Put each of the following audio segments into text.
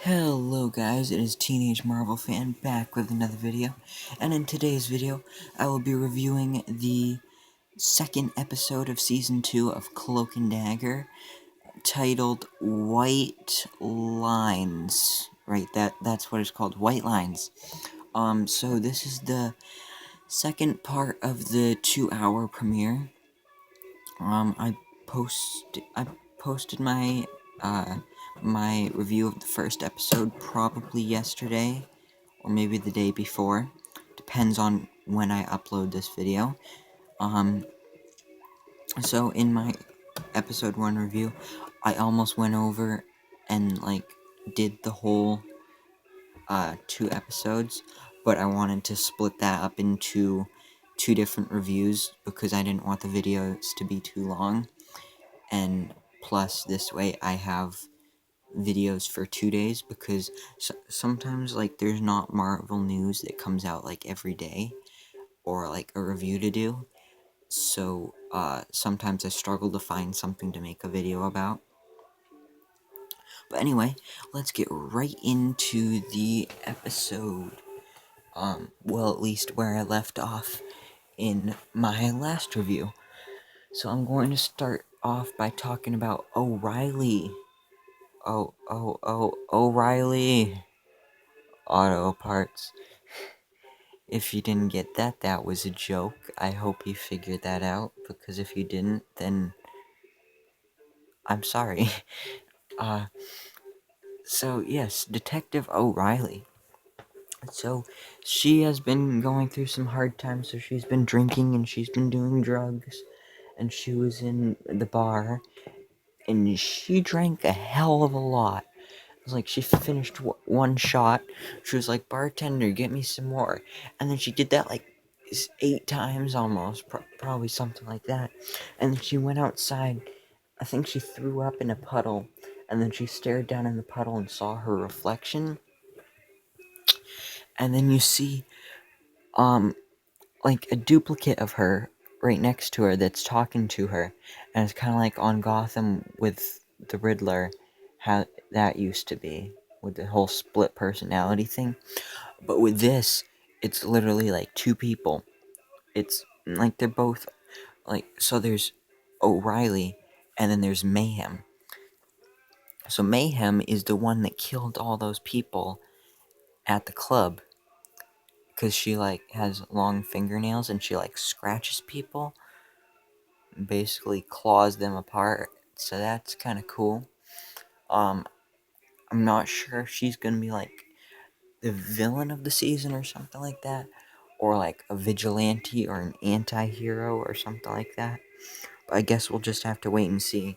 Hello guys, it is Teenage Marvel Fan back with another video, and in today's video, I will be reviewing the second episode of Season 2 of Cloak and Dagger, titled White Lines. Right, that's what it's called, White Lines. So this is the second part of the 2-hour premiere. I posted my my review of the first episode probably yesterday or maybe the day before. Depends on when I upload this video. So in my episode 1 review, I almost went over and did the whole 2 episodes, but I wanted to split that up into 2 different reviews because I didn't want the videos to be too long. And plus, this way I have videos for 2 days, because sometimes there's not Marvel news that comes out every day, or a review to do. So sometimes I struggle to find something to make a video about. But anyway, let's get right into the episode. Well, at least where I left off in my last review. So I'm going to start off by talking about O'Reilly. O'Reilly Auto Parts. If you didn't get that, that was a joke. I hope you figured that out, because if you didn't, then I'm sorry. So yes, Detective O'Reilly. So she has been going through some hard times, so she's been drinking and she's been doing drugs, and she was in the bar, and she drank a hell of a lot. It was like she finished one shot. She was like, "Bartender, get me some more." And then she did that 8 times almost, probably something like that. And then she went outside. I think she threw up in a puddle, and then she stared down in the puddle and saw her reflection. And then you see, a duplicate of her right next to her that's talking to her. And it's kind of like on Gotham with the Riddler, how that used to be, with the whole split personality thing. But with this, it's literally 2 people. It's they're both so there's O'Reilly, and then there's Mayhem. So Mayhem is the one that killed all those people at the club, because she has long fingernails and she scratches people, basically claws them apart. So that's kind of cool. I'm not sure if she's gonna be the villain of the season or something like that, or a vigilante or an anti-hero or something like that. But I guess we'll just have to wait and see.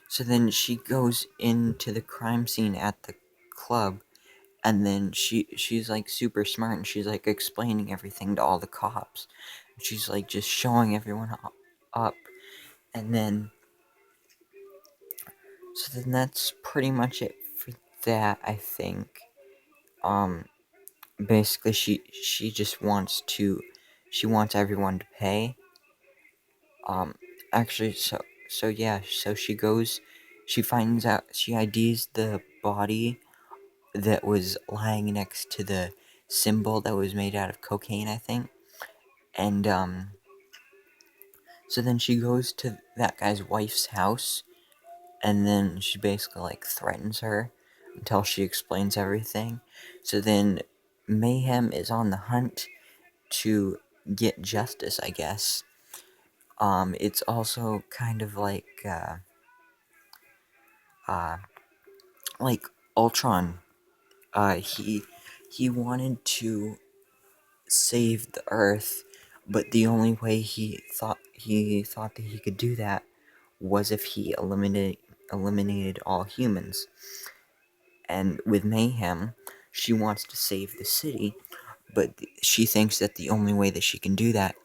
So then she goes into the crime scene at the club, and then she's super smart, and she's explaining everything to all the cops. She's just showing everyone up, and then so then that's pretty much it for that, I think. Basically she just wants everyone to pay. Actually, so yeah, so she finds out, she IDs the body that was lying next to the symbol that was made out of cocaine, I think. And so then she goes to that guy's wife's house, and then she basically threatens her until she explains everything. So then Mayhem is on the hunt to get justice, I guess. It's also kind of like Ultron. He wanted to save the Earth, but the only way he thought that he could do that was if he eliminated all humans. And with Mayhem, she wants to save the city, but she thinks that the only way that she can do that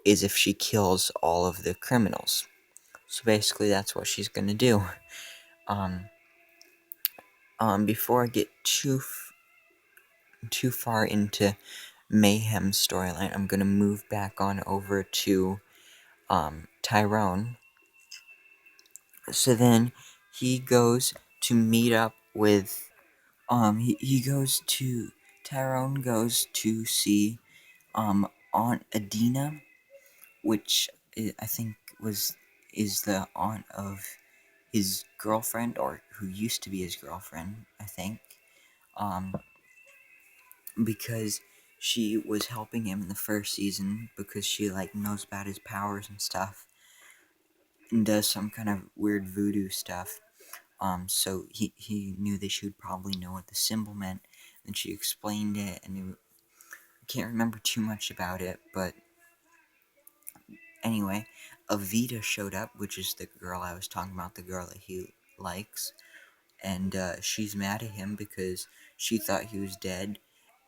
is if she kills all of the criminals. So basically, that's what she's gonna do. Before I get too far into Mayhem's storyline, I'm gonna move back on over to Tyrone. So then he goes to meet up with. He goes to Tyrone goes to see Aunt Adina, which I think is the aunt of his girlfriend, or who used to be his girlfriend, I think. Um, because she was helping him in the first season because she like knows about his powers and stuff and does some kind of weird voodoo stuff. So he knew that she would probably know what the symbol meant. And she explained it, and I can't remember too much about it, but anyway, Avita showed up, which is the girl I was talking about, the girl that he likes, and she's mad at him because she thought he was dead,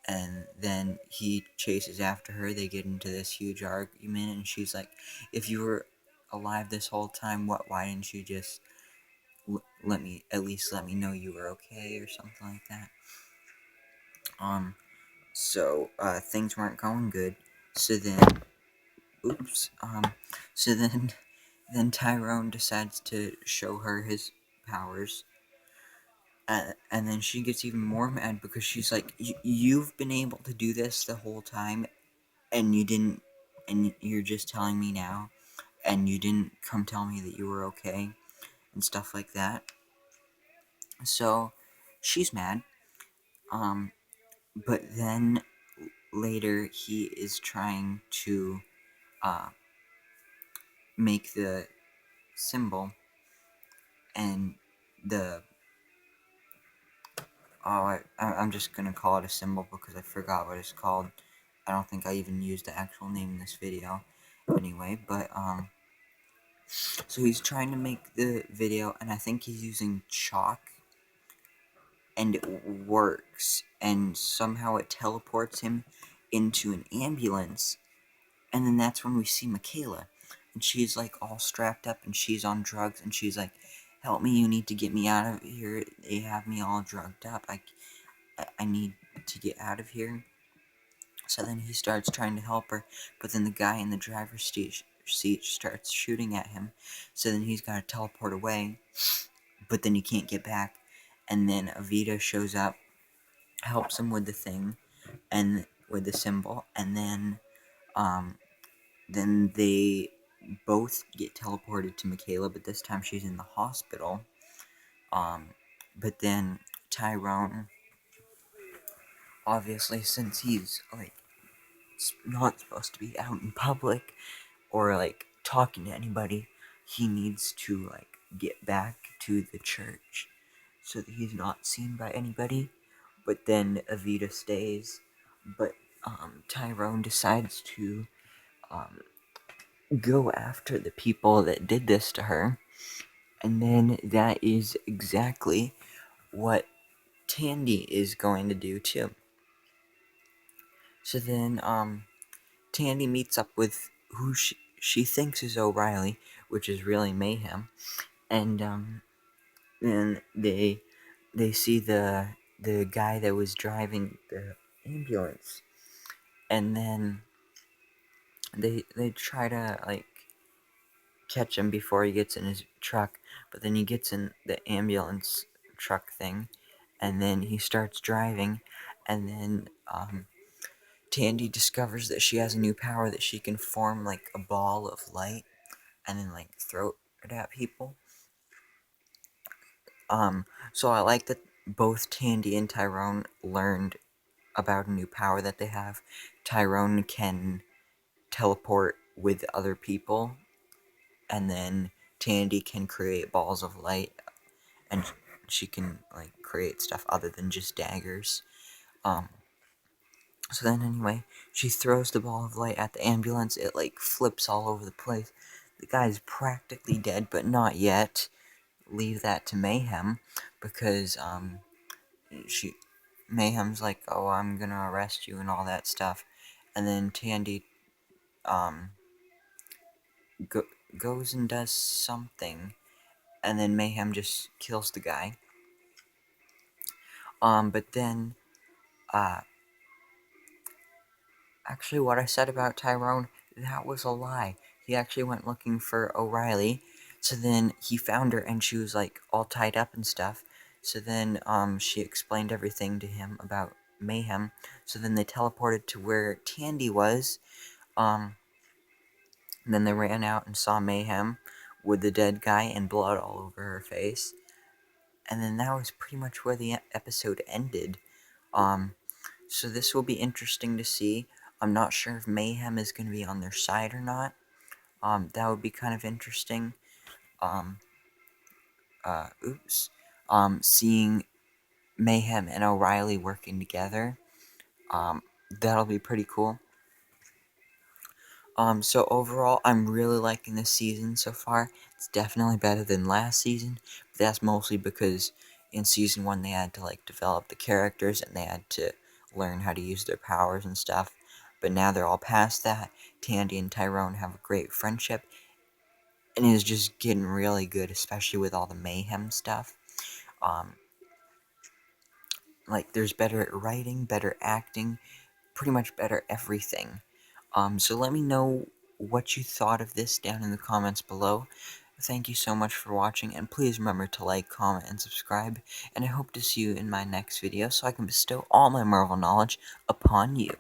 and then he chases after her. They get into this huge argument, and she's like, "If you were alive this whole time, why didn't you just let me at least let me know you were okay," or something like that. So things weren't going good. So then, oops. So then Tyrone decides to show her his powers. And then she gets even more mad because she's like, "You've been able to do this the whole time, and you didn't, and you're just telling me now, and you didn't come tell me that you were okay," and stuff like that. So she's mad. Um, but then later he is trying to uh, make the symbol, and the I'm just gonna call it a symbol because I forgot what it's called. I don't think I even used the actual name in this video. Anyway, but so he's trying to make the video, and I think he's using chalk, and it works, and somehow it teleports him into an ambulance, and then that's when we see Michaela, and she's like all strapped up, and she's on drugs, and she's like, "Help me! You need to get me out of here. They have me all drugged up. I need to get out of here." So then he starts trying to help her, but then the guy in the driver's seat starts shooting at him. So then he's got to teleport away, but then he can't get back. And then Avita shows up, helps him with the thing, and with the symbol, and then they both get teleported to Michaela, but this time she's in the hospital. But then Tyrone, obviously, since he's like not supposed to be out in public or like talking to anybody, he needs to like get back to the church so that he's not seen by anybody. But then Avita stays, but Tyrone decides to um, go after the people that did this to her, and then that is exactly what Tandy is going to do too. So then Tandy meets up with who she thinks is O'Reilly, which is really Mayhem, and then they see the guy that was driving the ambulance, and then they try to like catch him before he gets in his truck, but then he gets in the ambulance truck thing, and then he starts driving, and then Tandy discovers that she has a new power that she can form like a ball of light and then like throw it at people. So I like that both Tandy and Tyrone learned about a new power that they have. Tyrone can teleport with other people, and then Tandy can create balls of light, and she can like create stuff other than just daggers. So then anyway, she throws the ball of light at the ambulance. It like flips all over the place. The guy's practically dead, but not yet. Leave that to Mayhem, because she Mayhem's like, "Oh, I'm gonna arrest you," and all that stuff. And then Tandy um goes and does something, and then Mayhem just kills the guy. But then uh actually, what I said about Tyrone, that was a lie. He actually went looking for O'Reilly. So then he found her, and she was like all tied up and stuff. So then she explained everything to him about Mayhem. So then they teleported to where Tandy was. And then they ran out and saw Mayhem with the dead guy and blood all over her face. And then that was pretty much where the episode ended. So this will be interesting to see. I'm not sure if Mayhem is going to be on their side or not. That would be kind of interesting. Oops. Seeing Mayhem and O'Reilly working together. That'll be pretty cool. So overall, I'm really liking this season so far. It's definitely better than last season, but that's mostly because in season 1 they had to, like, develop the characters and they had to learn how to use their powers and stuff. But now they're all past that. Tandy and Tyrone have a great friendship, and it's just getting really good, especially with all the Mayhem stuff. Like, there's better writing, better acting, pretty much better everything. So let me know what you thought of this down in the comments below. Thank you so much for watching, and please remember to like, comment, and subscribe, and I hope to see you in my next video so I can bestow all my Marvel knowledge upon you.